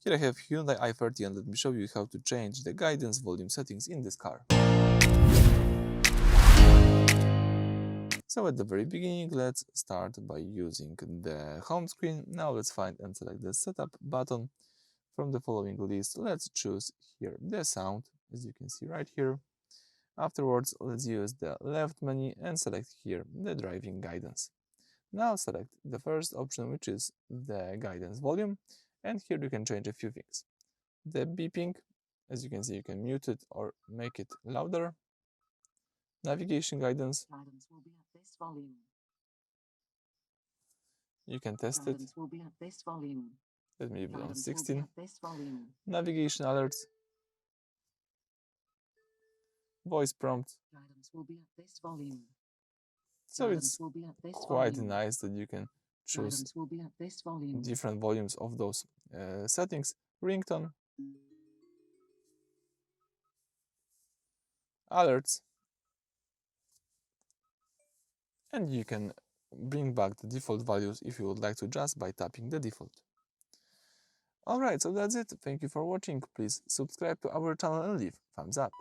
Here I have Hyundai i30 and let me show you how to change the guidance volume settings in this car. So at the very beginning, let's start by using the home screen. Now let's find and select the setup button. From the following list, let's choose here the sound, as you can see right here. Afterwards, let's use the left menu and select here the driving guidance. Now select the first option, which is the guidance volume, and here you can change a few things. The beeping, as you can see, you can mute it or make it louder. Navigation guidance. Guidance will be at this volume. You can test Guidance it. will be at this volume. Let me leave it on Guidance 16. will be at this volume. Navigation alerts. Voice prompt. Guidance will be at this volume. So Guidance it's will be at this quite volume. nice that you can choose Guidance will be at this volume. different volumes of those settings. Ringtone. Alerts. And you can bring back the default values if you would like to, just by tapping the default. Alright, so that's it. Thank you for watching. Please subscribe to our channel and leave thumbs up.